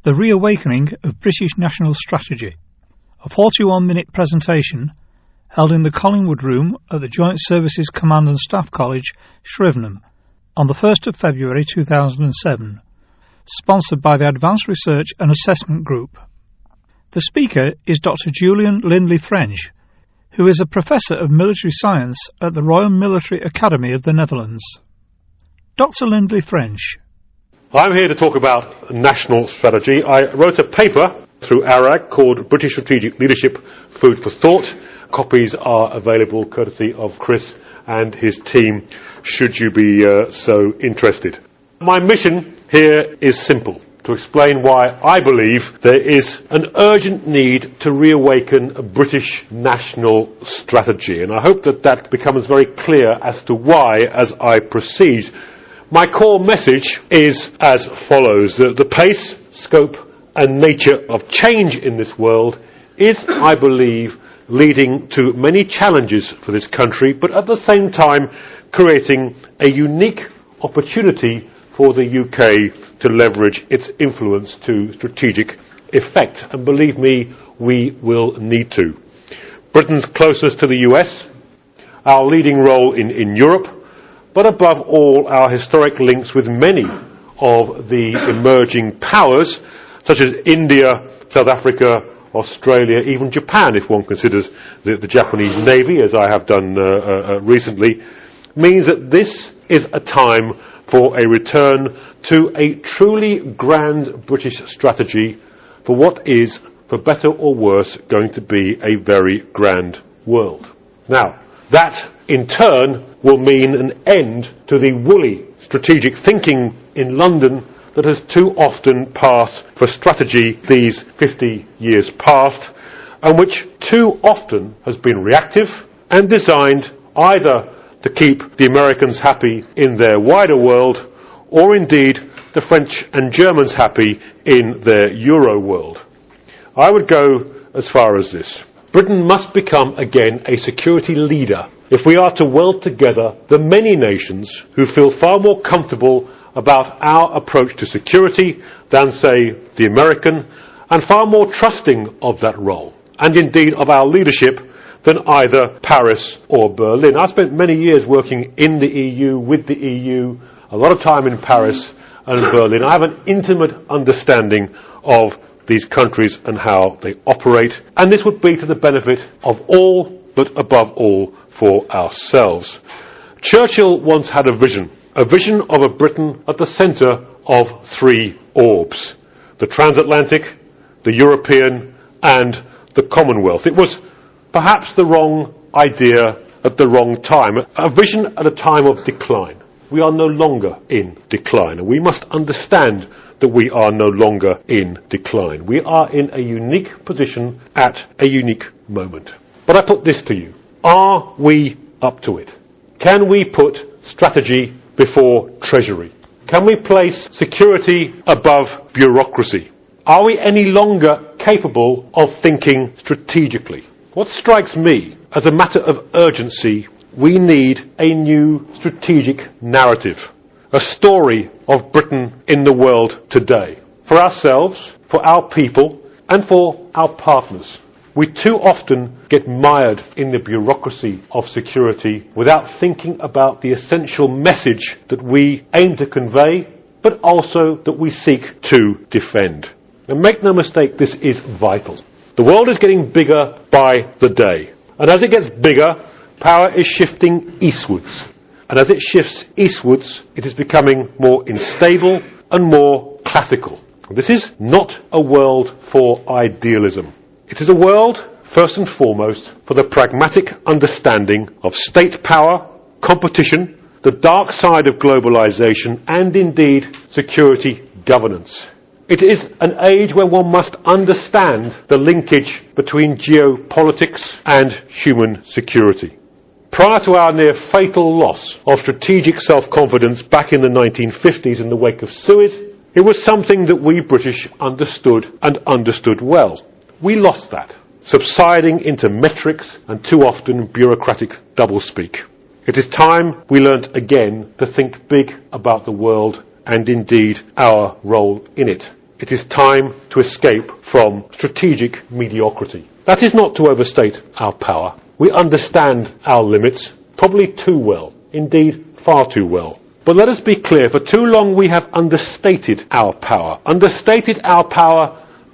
The Reawakening of British National Strategy, a 41-minute presentation held in the Collingwood Room at the Joint Services Command and Staff College, Shrivenham, on the 1st of February 2007, sponsored by the Advanced Research and Assessment Group. The speaker is Dr. Julian Lindley-French, who is a Professor of Military Science at the Royal Military Academy of the Netherlands. Dr. Lindley-French. I'm here to talk about national strategy. I wrote a paper through ARAG called British Strategic Leadership, Food for Thought. Copies are available courtesy of Chris and his team, should you be so interested. My mission here is simple, to explain why I believe there is an urgent need to reawaken a British national strategy. And I hope that that becomes very clear as to why as I proceed. My core message is as follows. The pace, scope and nature of change in this world is, I believe, leading to many challenges for this country, but at the same time creating a unique opportunity for the UK to leverage its influence to strategic effect. And believe me, we will need to. Britain's closest to the US, our leading role in Europe, but above all our historic links with many of the emerging powers, such as India, South Africa, Australia, even Japan, if one considers the Japanese Navy, as I have done recently, means that this is a time for a return to a truly grand British strategy for what is, for better or worse, going to be a very grand world. Now, that in turn will mean an end to the woolly strategic thinking in London that has too often passed for strategy these 50 years past, and which too often has been reactive and designed either to keep the Americans happy in their wider world, or indeed the French and Germans happy in their Euro world. I would go as far as this. Britain must become again a security leader if we are to weld together the many nations who feel far more comfortable about our approach to security than, say, the American, and far more trusting of that role, and indeed of our leadership, than either Paris or Berlin. I spent many years working in the EU, with the EU, a lot of time in Paris and Berlin. I have an intimate understanding of these countries and how they operate, and this would be to the benefit of all, but above all, for ourselves. Churchill once had a vision of a Britain at the centre of three orbs: the transatlantic, the European, and the Commonwealth. It was perhaps the wrong idea at the wrong time, a vision at a time of decline. We are no longer in decline, and we must understand that we are no longer in decline. We are in a unique position at a unique moment. But I put this to you. Are we up to it? Can we put strategy before treasury? Can we place security above bureaucracy? Are we any longer capable of thinking strategically? What strikes me as a matter of urgency, we need a new strategic narrative, a story of Britain in the world today, for ourselves, for our people, and for our partners. We too often get mired in the bureaucracy of security without thinking about the essential message that we aim to convey, but also that we seek to defend. And make no mistake, this is vital. The world is getting bigger by the day. And as it gets bigger, power is shifting eastwards. And as it shifts eastwards, it is becoming more unstable and more classical. This is not a world for idealism. It is a world, first and foremost, for the pragmatic understanding of state power, competition, the dark side of globalization, and indeed security governance. It is an age where one must understand the linkage between geopolitics and human security. Prior to our near fatal loss of strategic self-confidence back in the 1950s in the wake of Suez, it was something that we British understood and understood well. We lost that, subsiding into metrics and too often bureaucratic doublespeak. It is time we learnt again to think big about the world and indeed our role in it. It is time to escape from strategic mediocrity. That is not to overstate our power. We understand our limits probably too well, indeed far too well. But let us be clear, for too long we have understated our power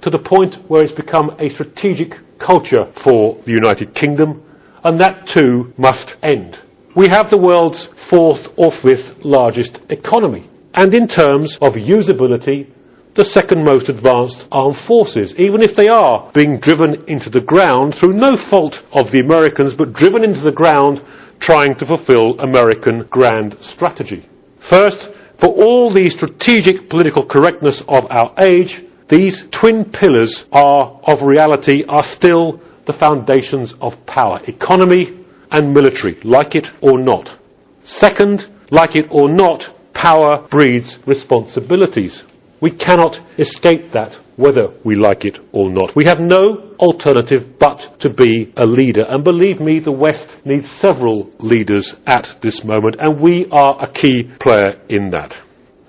to the point where it's become a strategic culture for the United Kingdom, and that too must end. We have the world's fourth or fifth largest economy, and in terms of usability, the second most advanced armed forces, even if they are being driven into the ground through no fault of the Americans, but driven into the ground trying to fulfill American grand strategy. First, for all the strategic political correctness of our age, these twin pillars of reality are still the foundations of power, economy and military, like it or not. Second, like it or not, power breeds responsibilities. We cannot escape that, whether we like it or not. We have no alternative but to be a leader. And believe me, the West needs several leaders at this moment, and we are a key player in that.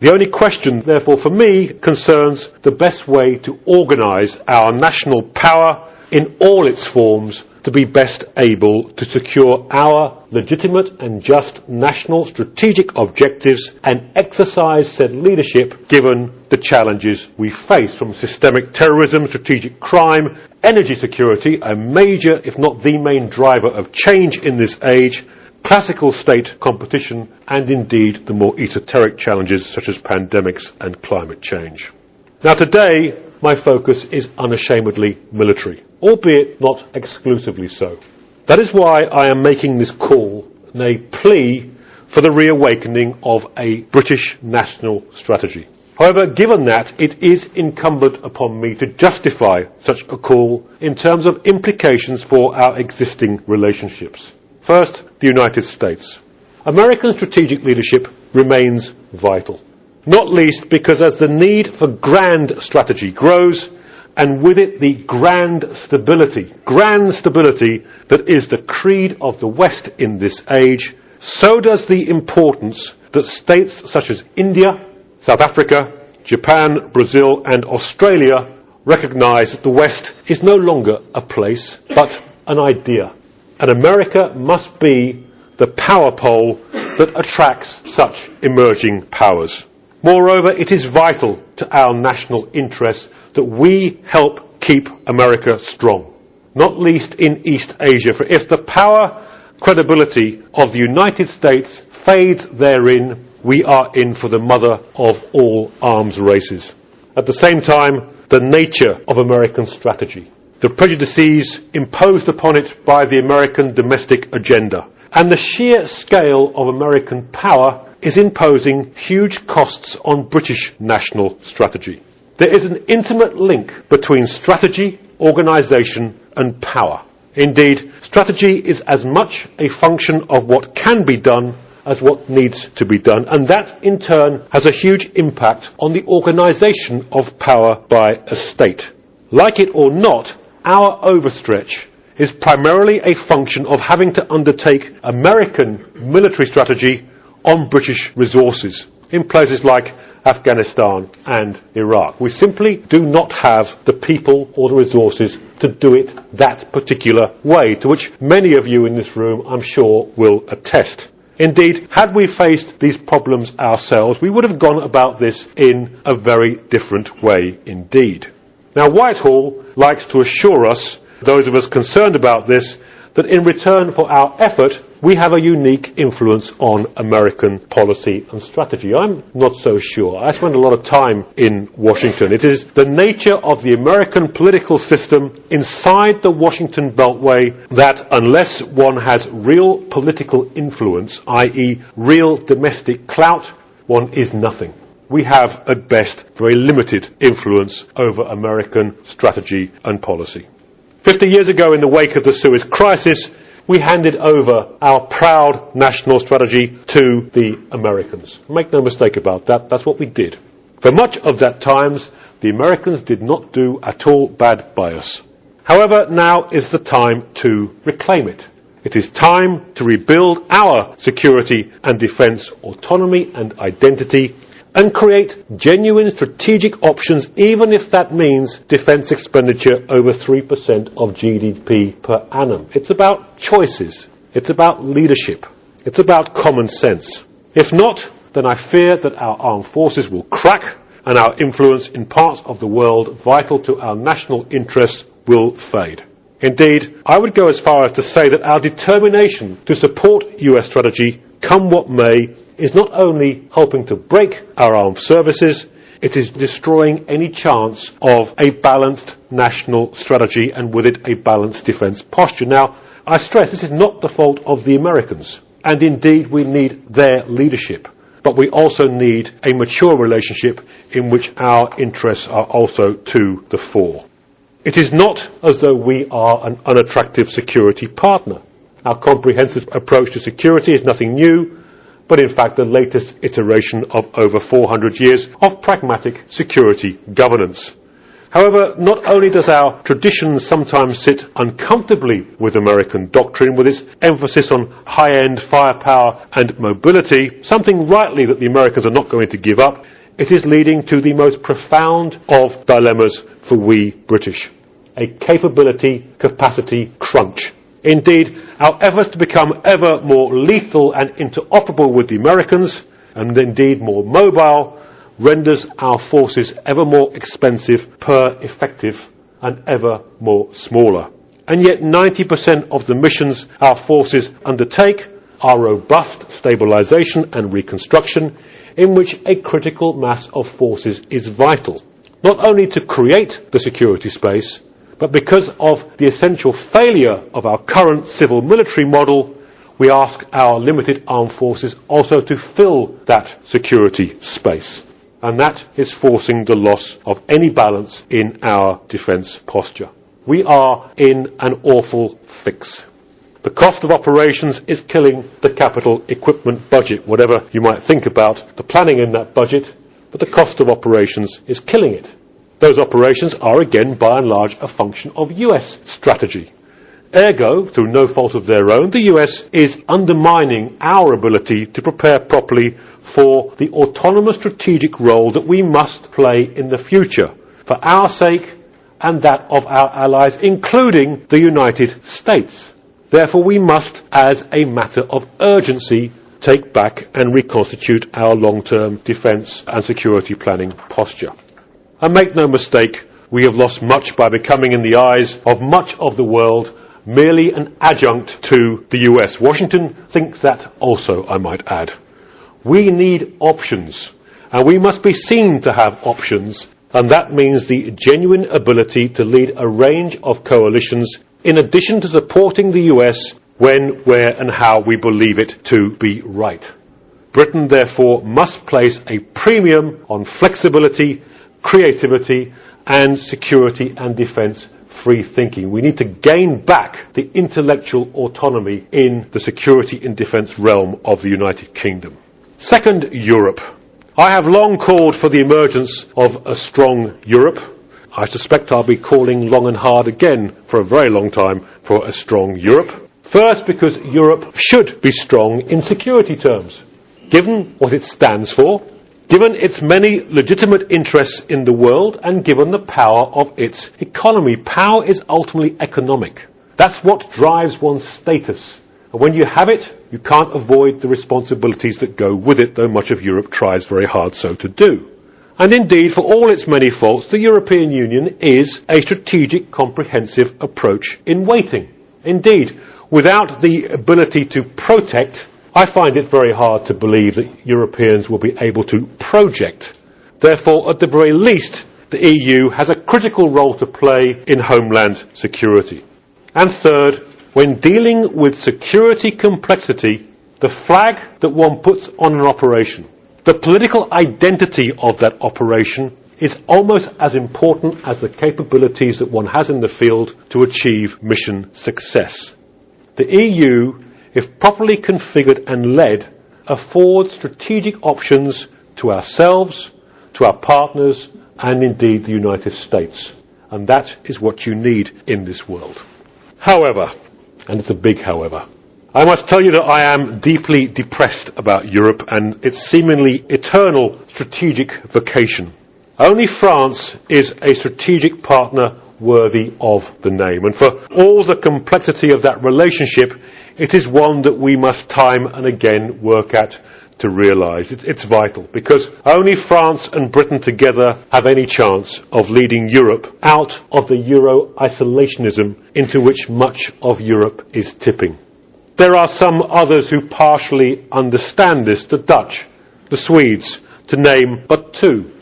The only question, therefore, for me, concerns the best way to organise our national power in all its forms to be best able to secure our legitimate and just national strategic objectives and exercise said leadership given the challenges we face, from systemic terrorism, strategic crime, energy security, a major, if not the main driver of change in this age, classical state competition, and indeed the more esoteric challenges such as pandemics and climate change. Now today, my focus is unashamedly military, albeit not exclusively so. That is why I am making this call, nay plea, for the reawakening of a British national strategy. However, given that, it is incumbent upon me to justify such a call in terms of implications for our existing relationships. First, the United States. American strategic leadership remains vital, not least because as the need for grand strategy grows, and with it the grand stability that is the creed of the West in this age, so does the importance that states such as India, South Africa, Japan, Brazil and Australia recognise that the West is no longer a place but an idea. And America must be the power pole that attracts such emerging powers. Moreover, it is vital to our national interests that we help keep America strong, not least in East Asia, for if the power credibility of the United States fades therein, we are in for the mother of all arms races. At the same time, the nature of American strategy, the prejudices imposed upon it by the American domestic agenda, and the sheer scale of American power is imposing huge costs on British national strategy. There is an intimate link between strategy, organisation and power. Indeed, strategy is as much a function of what can be done as what needs to be done, and that in turn has a huge impact on the organisation of power by a state. Like it or not, our overstretch is primarily a function of having to undertake American military strategy on British resources in places like Afghanistan and Iraq. We simply do not have the people or the resources to do it that particular way, to which many of you in this room, I'm sure, will attest. Indeed, had we faced these problems ourselves, we would have gone about this in a very different way indeed. Now, Whitehall likes to assure us, those of us concerned about this, that in return for our effort, we have a unique influence on American policy and strategy. I'm not so sure. I spend a lot of time in Washington. It is the nature of the American political system inside the Washington Beltway that unless one has real political influence, i.e. real domestic clout, one is nothing. We have, at best, very limited influence over American strategy and policy. 50 years ago, in the wake of the Suez Crisis, we handed over our proud national strategy to the Americans. Make no mistake about that, that's what we did. For much of that time, the Americans did not do at all bad by us. However, now is the time to reclaim it. It is time to rebuild our security and defence autonomy and identity and create genuine strategic options, even if that means defence expenditure over 3% of GDP per annum. It's about choices. It's about leadership. It's about common sense. If not, then I fear that our armed forces will crack and our influence in parts of the world vital to our national interests will fade. Indeed, I would go as far as to say that our determination to support US strategy, come what may, is not only helping to break our armed services, it is destroying any chance of a balanced national strategy and with it a balanced defence posture. Now, I stress this is not the fault of the Americans, and indeed we need their leadership, but we also need a mature relationship in which our interests are also to the fore. It is not as though we are an unattractive security partner. Our comprehensive approach to security is nothing new, but in fact the latest iteration of over 400 years of pragmatic security governance. However, not only does our tradition sometimes sit uncomfortably with American doctrine, with its emphasis on high-end firepower and mobility, something rightly that the Americans are not going to give up, it is leading to the most profound of dilemmas for we British. A capacity crunch. Indeed, our efforts to become ever more lethal and interoperable with the Americans, and indeed more mobile, renders our forces ever more expensive per effective and ever more smaller. And yet 90% of the missions our forces undertake are robust stabilisation and reconstruction, in which a critical mass of forces is vital, not only to create the security space, but because of the essential failure of our current civil-military model, we ask our limited armed forces also to fill that security space. And that is forcing the loss of any balance in our defence posture. We are in an awful fix. The cost of operations is killing the capital equipment budget, whatever you might think about the planning in that budget, but the cost of operations is killing it. Those operations are again by and large a function of US strategy. Ergo, through no fault of their own, the US is undermining our ability to prepare properly for the autonomous strategic role that we must play in the future, for our sake and that of our allies, including the United States. Therefore, we must, as a matter of urgency, take back and reconstitute our long-term defence and security planning posture. And make no mistake, we have lost much by becoming, in the eyes of much of the world, merely an adjunct to the US. Washington thinks that also, I might add. We need options, and we must be seen to have options, and that means the genuine ability to lead a range of coalitions in addition to supporting the US when, where and how we believe it to be right. Britain, therefore, must place a premium on flexibility, creativity and security and defence free thinking. We need to gain back the intellectual autonomy in the security and defence realm of the United Kingdom. Second, Europe. I have long called for the emergence of a strong Europe. I suspect I'll be calling long and hard again for a very long time for a strong Europe. First, because Europe should be strong in security terms, given what it stands for, given its many legitimate interests in the world, and given the power of its economy. Power is ultimately economic. That's what drives one's status. And when you have it, you can't avoid the responsibilities that go with it, though much of Europe tries very hard so to do. And indeed, for all its many faults, the European Union is a strategic, comprehensive approach in waiting. Indeed, without the ability to protect, I find it very hard to believe that Europeans will be able to project. Therefore, at the very least, the EU has a critical role to play in homeland security. And third, when dealing with security complexity, the flag that one puts on an operation, the political identity of that operation, is almost as important as the capabilities that one has in the field to achieve mission success. The EU, if properly configured and led, affords strategic options to ourselves, to our partners, and indeed the United States. And that is what you need in this world. However, and it's a big however, I must tell you that I am deeply depressed about Europe and its seemingly eternal strategic vacation. Only France is a strategic partner worthy of the name, and for all the complexity of that relationship, it is one that we must time and again work at to realise. It's vital, because only France and Britain together have any chance of leading Europe out of the Euro isolationism into which much of Europe is tipping. There are some others who partially understand this, the Dutch, the Swedes, to name but two.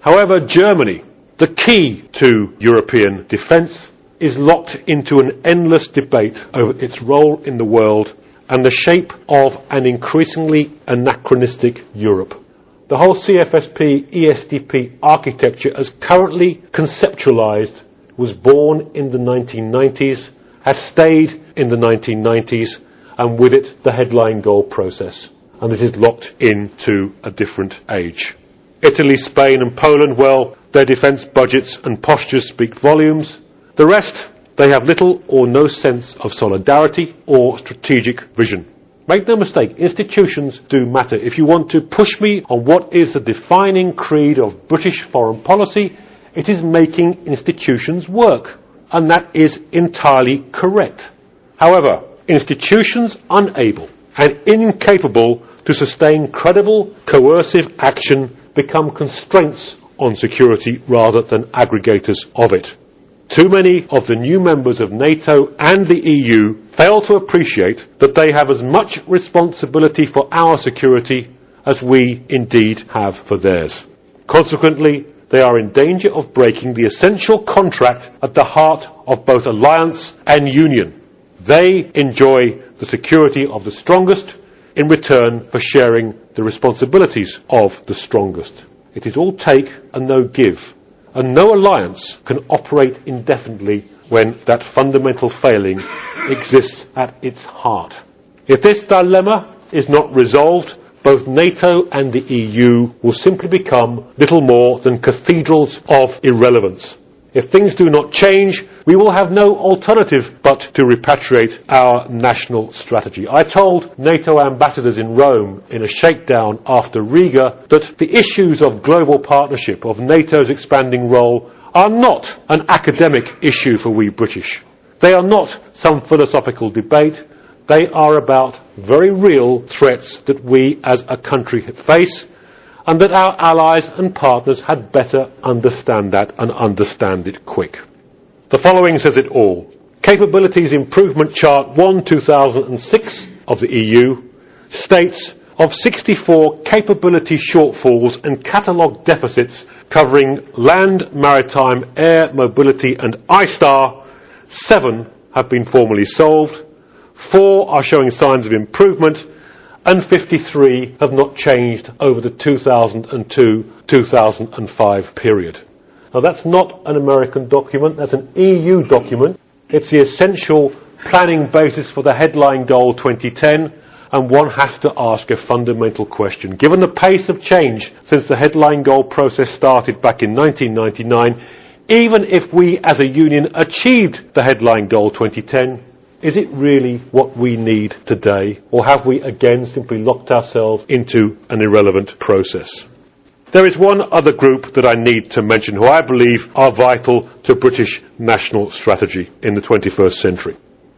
However, Germany, the key to European defence, is locked into an endless debate over its role in the world and the shape of an increasingly anachronistic Europe. The whole CFSP ESDP architecture as currently conceptualised was born in the 1990s, has stayed in the 1990s, and with it the headline goal process. And this is locked into a different age. Italy, Spain and Poland, well, their defence budgets and postures speak volumes. The rest, they have little or no sense of solidarity or strategic vision. Make no mistake, institutions do matter. If you want to push me on what is the defining creed of British foreign policy, it is making institutions work. And that is entirely correct. However, institutions unable and incapable to sustain credible, coercive action become constraints on security rather than aggregators of it. Too many of the new members of NATO and the EU fail to appreciate that they have as much responsibility for our security as we indeed have for theirs. Consequently, they are in danger of breaking the essential contract at the heart of both alliance and union. They enjoy the security of the strongest in return for sharing the responsibilities of the strongest. It is all take and no give, and no alliance can operate indefinitely when that fundamental failing exists at its heart. If this dilemma is not resolved, both NATO and the EU will simply become little more than cathedrals of irrelevance. If things do not change, we will have no alternative but to repatriate our national strategy. I told NATO ambassadors in Rome in a shakedown after Riga that the issues of global partnership, of NATO's expanding role, are not an academic issue for we British. They are not some philosophical debate. They are about very real threats that we as a country face, and that our allies and partners had better understand that and understand it quick. The following says it all. Capabilities Improvement Chart 1 2006 of the EU states of 64 capability shortfalls and catalogue deficits covering land, maritime, air, mobility and ISTAR, 7 have been formally solved, 4 are showing signs of improvement, and 53 have not changed over the 2002-2005 period. Now that's not an American document, that's an EU document. It's the essential planning basis for the headline goal 2010, and one has to ask a fundamental question. Given the pace of change since the headline goal process started back in 1999, even if we as a union achieved the headline goal 2010, is it really what we need today, or have we again simply locked ourselves into an irrelevant process? There is one other group that I need to mention who I believe are vital to British national strategy in the 21st century.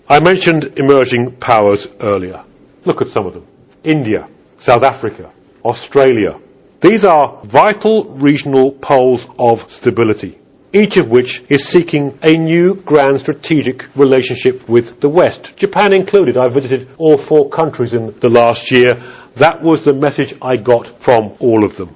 I mentioned emerging powers earlier. Look at some of them. India, South Africa, Australia. These are vital regional poles of stability, each of which is seeking a new grand strategic relationship with the West, Japan included. I visited all 4 countries in the last year. That was the message I got from all of them.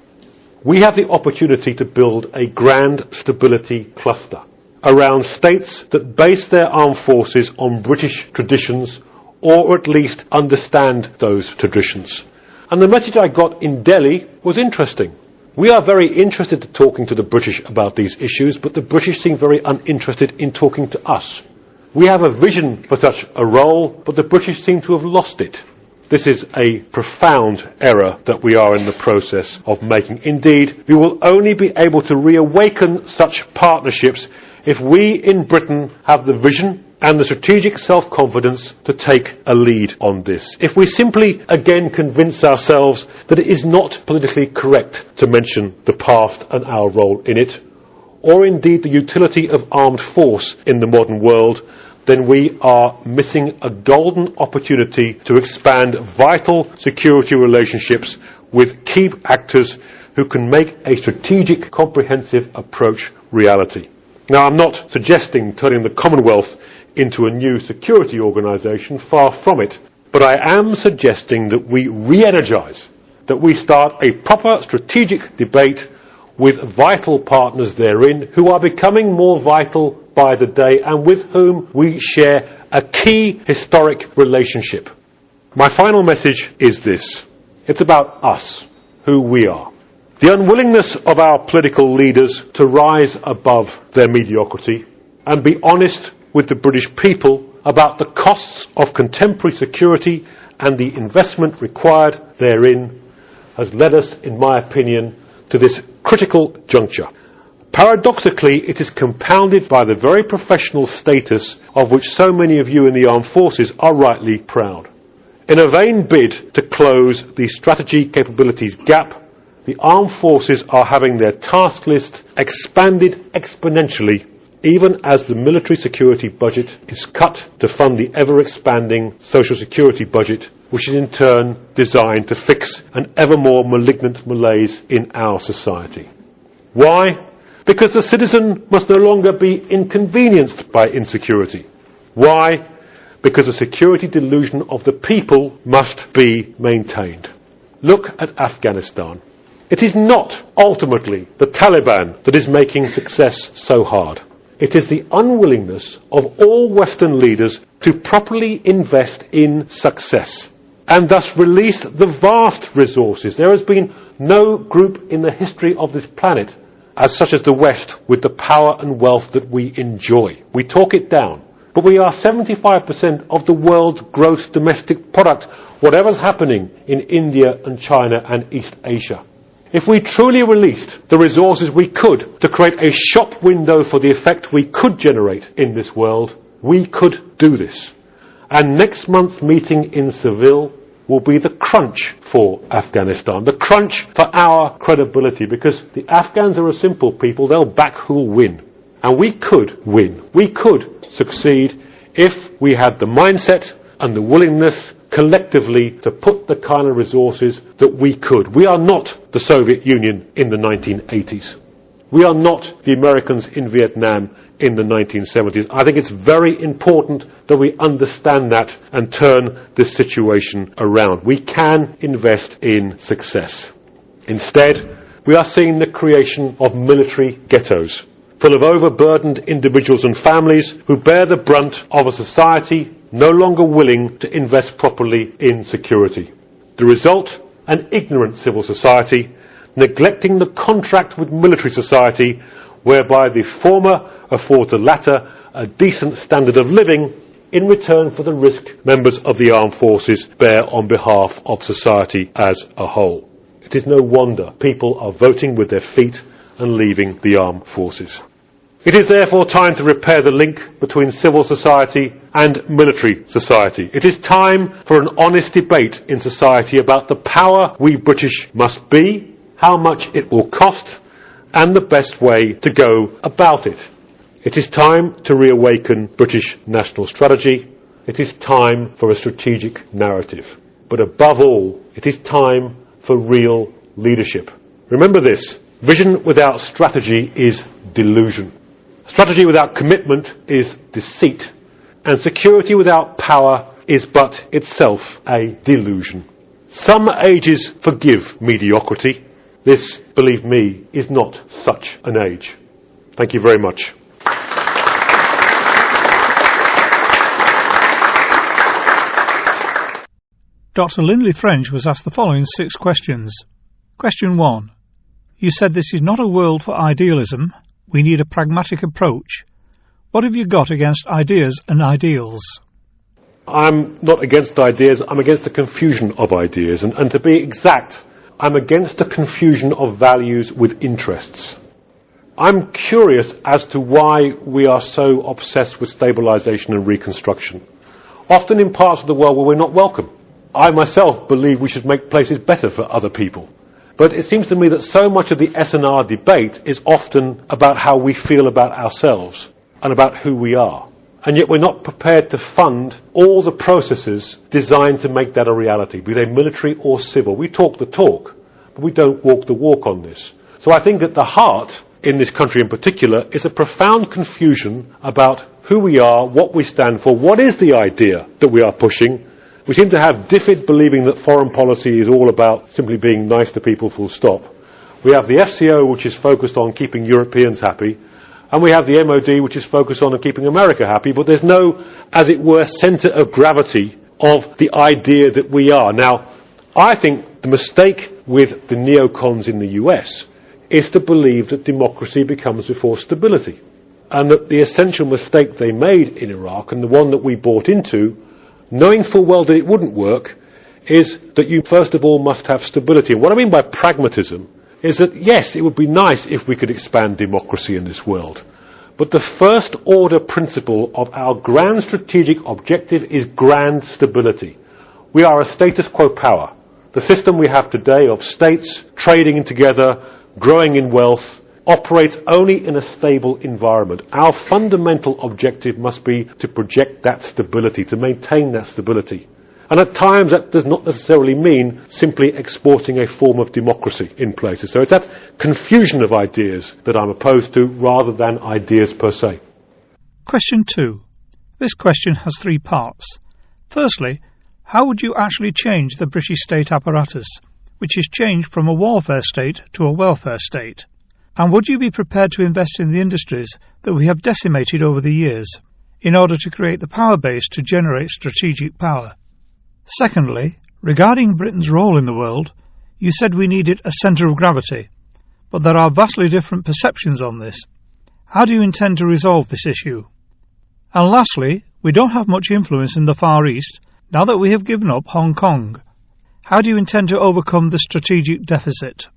We have the opportunity to build a grand stability cluster around states that base their armed forces on British traditions, or at least understand those traditions. And the message I got in Delhi was interesting. We are very interested in talking to the British about these issues, but the British seem very uninterested in talking to us. We have a vision for such a role, but the British seem to have lost it. This is a profound error that we are in the process of making. Indeed, we will only be able to reawaken such partnerships if we in Britain have the vision and the strategic self-confidence to take a lead on this. If we simply again convince ourselves that it is not politically correct to mention the past and our role in it, or indeed the utility of armed force in the modern world, then we are missing a golden opportunity to expand vital security relationships with key actors who can make a strategic, comprehensive approach reality. Now, I'm not suggesting turning the Commonwealth into a new security organisation, far from it, but I am suggesting that we re-energise, that we start a proper strategic debate with vital partners therein who are becoming more vital by the day and with whom we share a key historic relationship. My final message is this. It's about us, who we are. The unwillingness of our political leaders to rise above their mediocrity and be honest with the British people about the costs of contemporary security and the investment required therein has led us, in my opinion, to this critical juncture. Paradoxically, it is compounded by the very professional status of which so many of you in the armed forces are rightly proud. In a vain bid to close the strategy capabilities gap, the armed forces are having their task list expanded exponentially, even as the military security budget is cut to fund the ever-expanding social security budget, which is in turn designed to fix an ever more malignant malaise in our society. Why? Because the citizen must no longer be inconvenienced by insecurity. Why? Because the security delusion of the people must be maintained. Look at Afghanistan. It is not ultimately the Taliban that is making success so hard. It is the unwillingness of all Western leaders to properly invest in success and thus release the vast resources. There has been no group in the history of this planet as such as the West with the power and wealth that we enjoy. We talk it down, but we are 75% of the world's gross domestic product, whatever's happening in India and China and East Asia. If we truly released the resources we could to create a shop window for the effect we could generate in this world, we could do this. And next month's meeting in Seville will be the crunch for Afghanistan, the crunch for our credibility, because the Afghans are a simple people, they'll back who'll win. And we could win, we could succeed if we had the mindset and the willingness collectively to put the kind of resources that we could. We are not the Soviet Union in the 1980s. We are not the Americans in Vietnam in the 1970s. I think it's very important that we understand that and turn this situation around. We can invest in success. Instead, we are seeing the creation of military ghettos, full of overburdened individuals and families who bear the brunt of a society no longer willing to invest properly in security. The result? An ignorant civil society, neglecting the contract with military society, whereby the former affords the latter a decent standard of living in return for the risk members of the armed forces bear on behalf of society as a whole. It is no wonder people are voting with their feet and leaving the armed forces. It is therefore time to repair the link between civil society and military society. It is time for an honest debate in society about the power we British must be, how much it will cost, and the best way to go about it. It is time to reawaken British national strategy. It is time for a strategic narrative. But above all, it is time for real leadership. Remember this, vision without strategy is delusion. Strategy without commitment is deceit, and security without power is but itself a delusion. Some ages forgive mediocrity. This, believe me, is not such an age. Thank you very much. Dr. Lindley-French was asked the following 6 questions. Question 1. You said this is not a world for idealism. We need a pragmatic approach. What have you got against ideas and ideals? I'm not against ideas, I'm against the confusion of ideas. And to be exact, I'm against the confusion of values with interests. I'm curious as to why we are so obsessed with stabilisation and reconstruction, often in parts of the world where we're not welcome. I myself believe we should make places better for other people. But it seems to me that so much of the S&R debate is often about how we feel about ourselves and about who we are. And yet we're not prepared to fund all the processes designed to make that a reality, be they military or civil. We talk the talk, but we don't walk the walk on this. So I think at the heart, in this country in particular, is a profound confusion about who we are, what we stand for, what is the idea that we are pushing. We seem to have DFID believing that foreign policy is all about simply being nice to people full stop. We have the FCO, which is focused on keeping Europeans happy, and we have the MOD, which is focused on keeping America happy, but there's no, as it were, centre of gravity of the idea that we are. Now, I think the mistake with the neocons in the US is to believe that democracy becomes before stability, and that the essential mistake they made in Iraq, and the one that we bought into, knowing full well that it wouldn't work, is that you first of all must have stability. And what I mean by pragmatism is that, yes, it would be nice if we could expand democracy in this world. But the first order principle of our grand strategic objective is grand stability. We are a status quo power. The system we have today of states trading together, growing in wealth, operates only in a stable environment. Our fundamental objective must be to project that stability, to maintain that stability. And at times that does not necessarily mean simply exporting a form of democracy in places. So it's that confusion of ideas that I'm opposed to rather than ideas per se. Question 2. This question has 3 parts. Firstly, how would you actually change the British state apparatus, which is changed from a warfare state to a welfare state? And would you be prepared to invest in the industries that we have decimated over the years in order to create the power base to generate strategic power? Secondly, regarding Britain's role in the world, you said we needed a centre of gravity, but there are vastly different perceptions on this. How do you intend to resolve this issue? And lastly, we don't have much influence in the Far East now that we have given up Hong Kong. How do you intend to overcome the strategic deficit?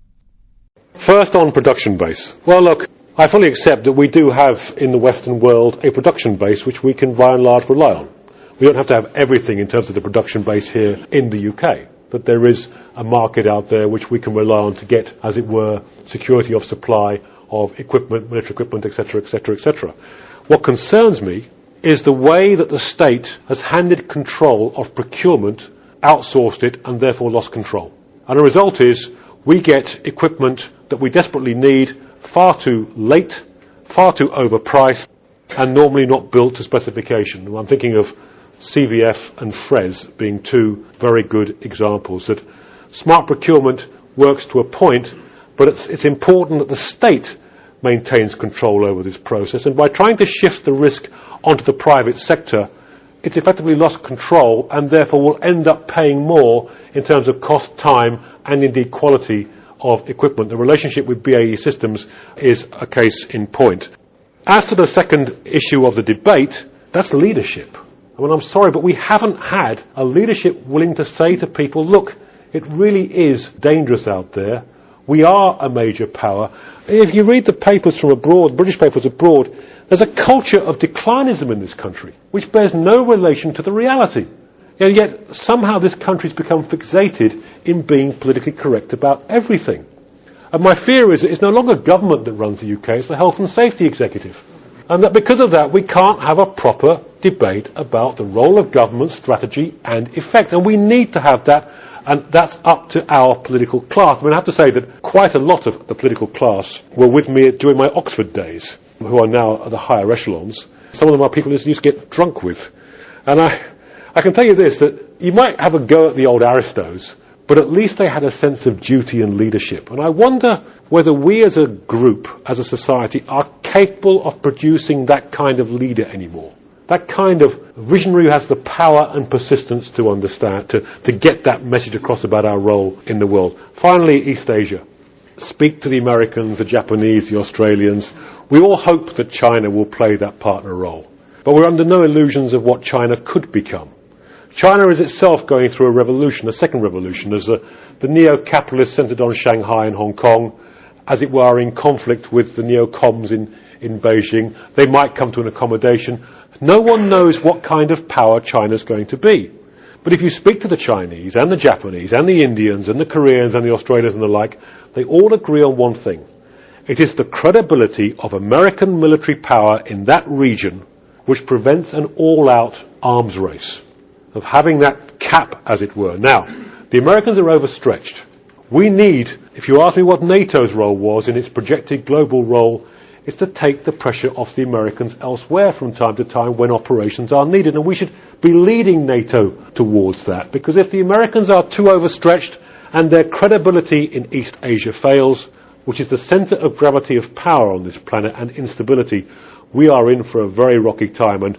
First on production base. Well, look, I fully accept that we do have in the Western world a production base which we can by and large rely on. We don't have to have everything in terms of the production base here in the UK, but there is a market out there which we can rely on to get, as it were, security of supply of equipment, military equipment, etc., etc., etc. What concerns me is the way that the state has handed control of procurement, outsourced it, and therefore lost control. And the result is we get equipment that we desperately need far too late, far too overpriced, and normally not built to specification. I'm thinking of CVF and FRES being 2 very good examples. That smart procurement works to a point, but it's important that the state maintains control over this process, and by trying to shift the risk onto the private sector, it's effectively lost control and therefore will end up paying more in terms of cost, time, and indeed quality of equipment. The relationship with BAE Systems is a case in point. As to the second issue of the debate, that's leadership. I mean, I'm sorry, but we haven't had a leadership willing to say to people, look, it really is dangerous out there. We are a major power. If you read the papers from abroad, British papers abroad, there's a culture of declinism in this country, which bears no relation to the reality. And yet, somehow this country's become fixated in being politically correct about everything. And my fear is that it's no longer government that runs the UK, it's the Health and Safety Executive. And that because of that, we can't have a proper debate about the role of government, strategy and effect. And we need to have that, and that's up to our political class. I mean, I have to say that quite a lot of the political class were with me during my Oxford days, who are now at the higher echelons. Some of them are people who used to get drunk with. And I can tell you this, that you might have a go at the old aristos, but at least they had a sense of duty and leadership. And I wonder whether we as a group, as a society, are capable of producing that kind of leader anymore. That kind of visionary who has the power and persistence to understand, to get that message across about our role in the world. Finally, East Asia. Speak to the Americans, the Japanese, the Australians. We all hope that China will play that partner role. But we're under no illusions of what China could become. China is itself going through a revolution, a second revolution, as the neo-capitalists centred on Shanghai and Hong Kong, as it were, in conflict with the neocons in Beijing. They might come to an accommodation. No one knows what kind of power China's going to be. But if you speak to the Chinese and the Japanese and the Indians and the Koreans and the Australians and the like, they all agree on one thing. It is the credibility of American military power in that region which prevents an all-out arms race, of having that cap, as it were. Now, the Americans are overstretched. We need, if you ask me what NATO's role was in its projected global role, it's to take the pressure off the Americans elsewhere from time to time when operations are needed. And we should be leading NATO towards that, because if the Americans are too overstretched and their credibility in East Asia fails, which is the centre of gravity of power on this planet and instability, we are in for a very rocky time. And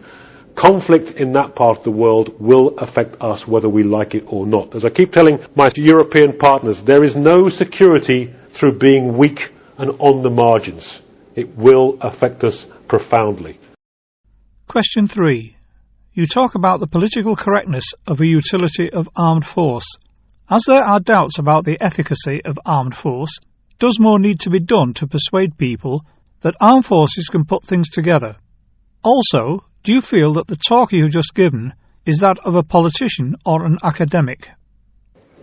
conflict in that part of the world will affect us whether we like it or not. As I keep telling my European partners, there is no security through being weak and on the margins. It will affect us profoundly. Question 3. You talk about the political correctness of a utility of armed force. As there are doubts about the efficacy of armed force, does more need to be done to persuade people that armed forces can put things together? Also, do you feel that the talk you've just given is that of a politician or an academic?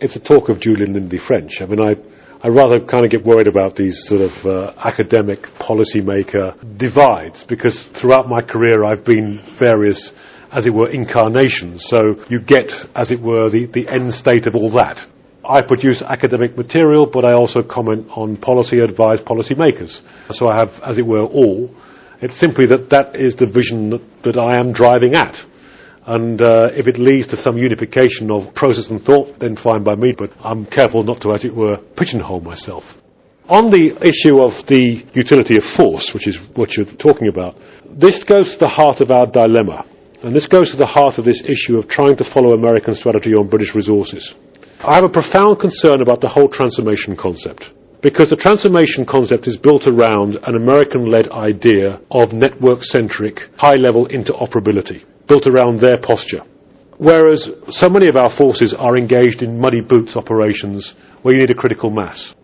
It's a talk of Julian Lindley-French. I mean, I rather kind of get worried about these sort of academic policymaker divides, because throughout my career I've been various, as it were, incarnations. So you get, as it were, the end state of all that. I produce academic material, but I also comment on policy, advise policymakers. So I have, as it were, all. It's simply that is the vision that I am driving at. And if it leads to some unification of process and thought, then fine by me, but I'm careful not to, as it were, pigeonhole myself. On the issue of the utility of force, which is what you're talking about, this goes to the heart of our dilemma. And this goes to the heart of this issue of trying to follow American strategy on British resources. I have a profound concern about the whole transformation concept, because the transformation concept is built around an American-led idea of network-centric, high-level interoperability, built around their posture. Whereas so many of our forces are engaged in muddy boots operations where you need a critical mass.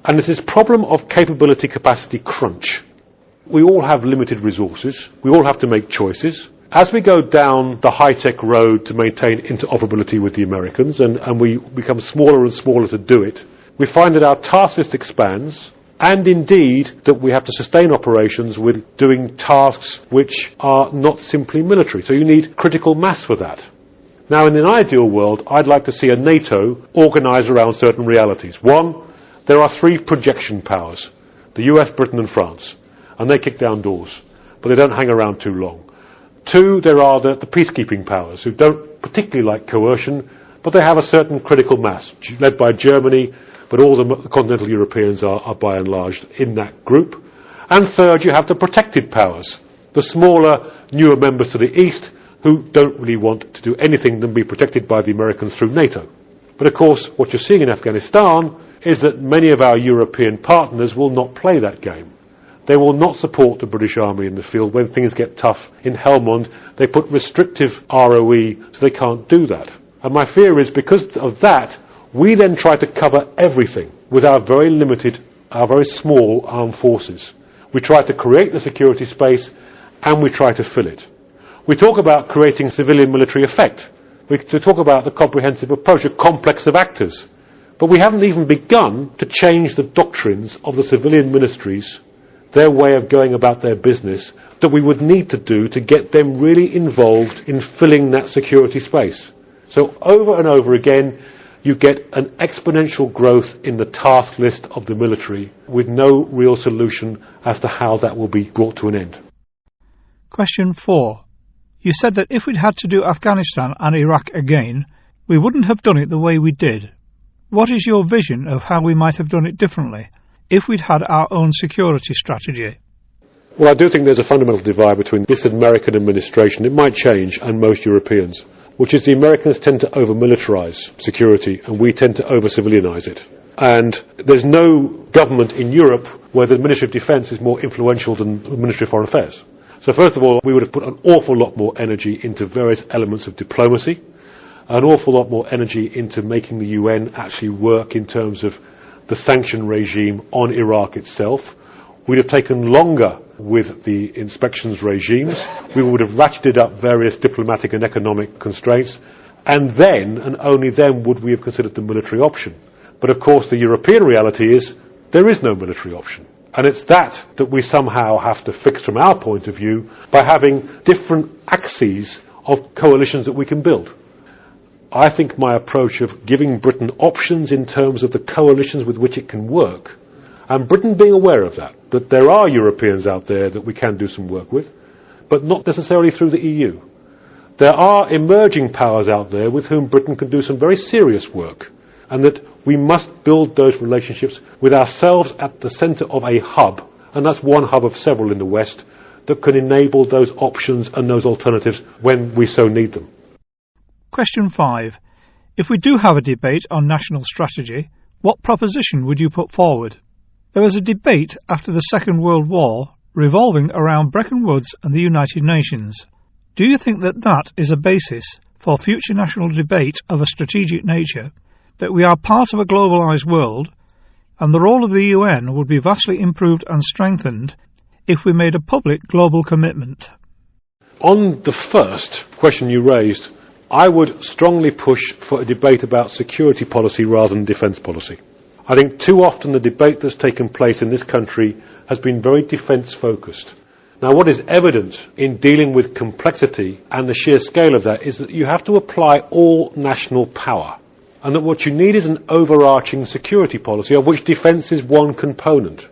And there's this problem of capability capacity crunch. We all have limited resources. We all have to make choices. As we go down the high-tech road to maintain interoperability with the Americans, and we become smaller and smaller to do it, we find that our task list expands, and indeed that we have to sustain operations with doing tasks which are not simply military. So you need critical mass for that. Now, in an ideal world, I'd like to see a NATO organised around certain realities. One, there are 3 projection powers, the US, Britain and France, and they kick down doors, but they don't hang around too long. 2, there are the peacekeeping powers, who don't particularly like coercion, but they have a certain critical mass, led by Germany, but all the continental Europeans are by and large in that group. And 3rd, you have the protected powers, the smaller, newer members to the east, who don't really want to do anything than be protected by the Americans through NATO. But of course, what you're seeing in Afghanistan is that many of our European partners will not play that game. They will not support the British Army in the field. When things get tough in Helmand, they put restrictive ROE, so they can't do that. And my fear is, because of that, we then try to cover everything with our very limited, our very small armed forces. We try to create the security space, and we try to fill it. We talk about creating civilian military effect. We talk about the comprehensive approach, a complex of actors. But we haven't even begun to change the doctrines of the civilian ministries, their way of going about their business, that we would need to do to get them really involved in filling that security space. So over and over again, you get an exponential growth in the task list of the military with no real solution as to how that will be brought to an end. Question 4. You said that if we'd had to do Afghanistan and Iraq again, we wouldn't have done it the way we did. What is your vision of how we might have done it differently if we'd had our own security strategy? Well, I do think there's a fundamental divide between this American administration, it might change, and most Europeans, which is the Americans tend to over-militarise security and we tend to over-civilianise it. And there's no government in Europe where the Ministry of Defence is more influential than the Ministry of Foreign Affairs. So first of all, we would have put an awful lot more energy into various elements of diplomacy, an awful lot more energy into making the UN actually work in terms of the sanction regime on Iraq itself. We'd have taken longer with the inspections regimes. We would have ratcheted up various diplomatic and economic constraints, and then, and only then, would we have considered the military option. But of course the European reality is there is no military option. And it's that we somehow have to fix from our point of view by having different axes of coalitions that we can build. I think my approach of giving Britain options in terms of the coalitions with which it can work, and Britain being aware of that there are Europeans out there that we can do some work with, but not necessarily through the EU. There are emerging powers out there with whom Britain can do some very serious work, and that we must build those relationships with ourselves at the centre of a hub, and that's one hub of several in the West, that can enable those options and those alternatives when we so need them. Question 5. If we do have a debate on national strategy, what proposition would you put forward? There was a debate after the Second World War revolving around Bretton Woods and the United Nations. Do you think that is a basis for future national debate of a strategic nature, that we are part of a globalised world, and the role of the UN would be vastly improved and strengthened if we made a public global commitment? On the first question you raised, I would strongly push for a debate about security policy rather than defence policy. I think too often the debate that's taken place in this country has been very defence focused. Now what is evident in dealing with complexity and the sheer scale of that is that you have to apply all national power, and that what you need is an overarching security policy of which defence is one component.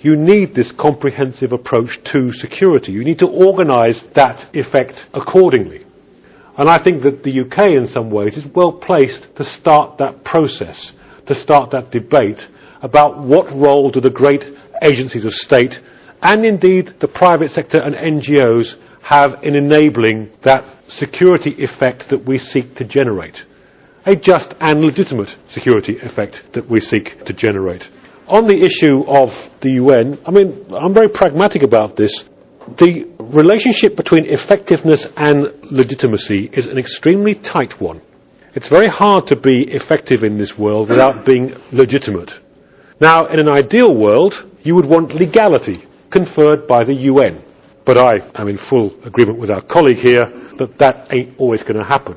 You need this comprehensive approach to security. You need to organise that effect accordingly. And I think that the UK in some ways is well placed to start that process, to start that debate about what role do the great agencies of state and indeed the private sector and NGOs have in enabling that security effect that we seek to generate. A just and legitimate security effect that we seek to generate. On the issue of the UN, I'm very pragmatic about this. The relationship between effectiveness and legitimacy is an extremely tight one. It's very hard to be effective in this world without being legitimate. Now, in an ideal world, you would want legality conferred by the UN. But I am in full agreement with our colleague here that ain't always going to happen.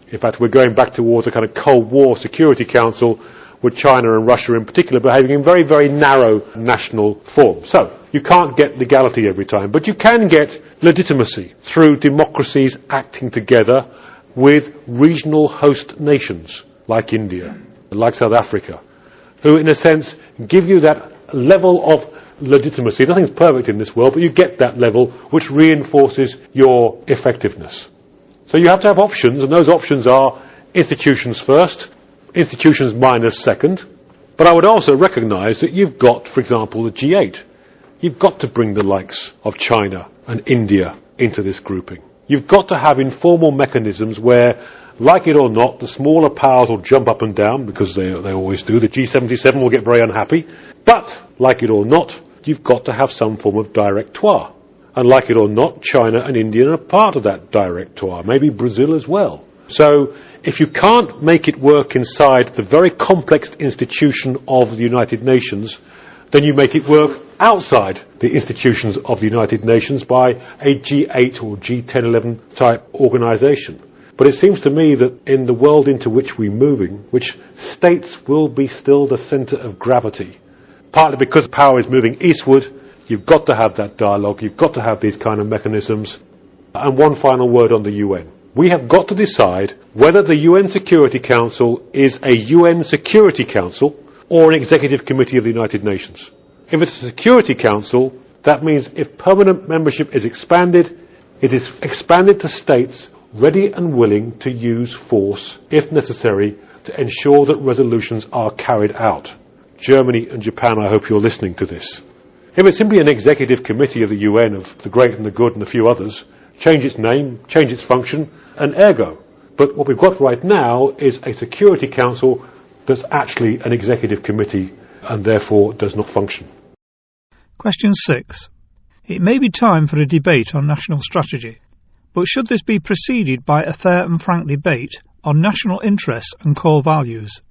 In fact, we're going back towards a kind of Cold War Security Council with China and Russia in particular behaving in very, very narrow national form. So, you can't get legality every time, but you can get legitimacy through democracies acting together with regional host nations like India, like South Africa, who in a sense give you that level of legitimacy. Nothing's perfect in this world, but you get that level which reinforces your effectiveness. So you have to have options, and those options are institutions first, institutions minus second, but I would also recognise that you've got, for example, the G8. You've got to bring the likes of China and India into this grouping. You've got to have informal mechanisms where, like it or not, the smaller powers will jump up and down, because they always do. The G77 will get very unhappy. But, like it or not, you've got to have some form of directoire. And like it or not, China and India are part of that directoire, maybe Brazil as well. So, if you can't make it work inside the very complex institution of the United Nations, then you make it work outside the institutions of the United Nations by a G8 or G10-11 type organisation. But it seems to me that in the world into which we're moving, which states will be still the centre of gravity, partly because power is moving eastward, you've got to have that dialogue, you've got to have these kind of mechanisms. And one final word on the UN. We have got to decide whether the UN Security Council is a UN Security Council or an Executive Committee of the United Nations. If it's a Security Council, that means if permanent membership is expanded, it is expanded to states ready and willing to use force, if necessary, to ensure that resolutions are carried out. Germany and Japan, I hope you're listening to this. If it's simply an Executive Committee of the UN of the great and the good and a few others, change its name, change its function, and ergo. But what we've got right now is a Security Council that's actually an Executive Committee and therefore does not function. Question 6. It may be time for a debate on national strategy, but should this be preceded by a fair and frank debate on national interests and core values,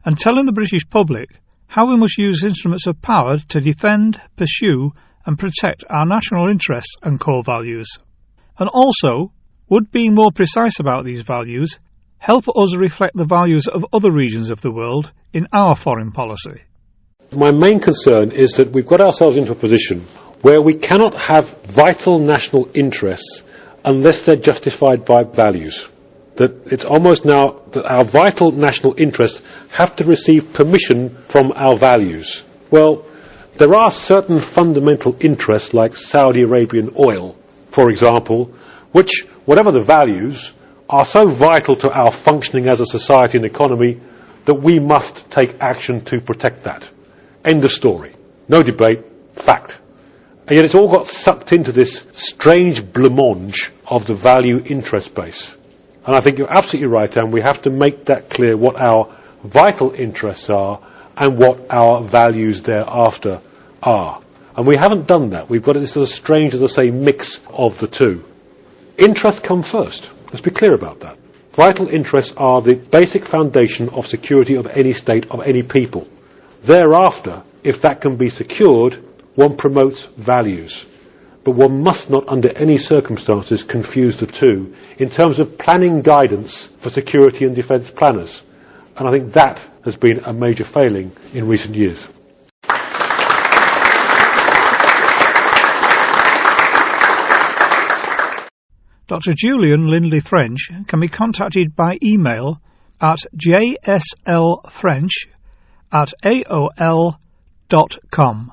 and telling the British public how we must use instruments of power to defend, pursue and protect our national interests and core values. And also, would being more precise about these values help us reflect the values of other regions of the world in our foreign policy? My main concern is that we've got ourselves into a position where we cannot have vital national interests unless they're justified by values. That it's almost now that our vital national interests have to receive permission from our values. Well, there are certain fundamental interests like Saudi Arabian oil, for example, which, whatever the values, are so vital to our functioning as a society and economy that we must take action to protect that. End of story. No debate. Fact. And yet it's all got sucked into this strange blancmange of the value interest base. And I think you're absolutely right, and we have to make that clear what our vital interests are and what our values thereafter are. And we haven't done that. We've got this sort of strange, as I say, mix of the two. Interests come first. Let's be clear about that. Vital interests are the basic foundation of security of any state, of any people. Thereafter, if that can be secured, one promotes values. But one must not, under any circumstances, confuse the two in terms of planning guidance for security and defence planners. And I think that has been a major failing in recent years. Dr. Julian Lindley-French can be contacted by email at jslfrench@aol.com.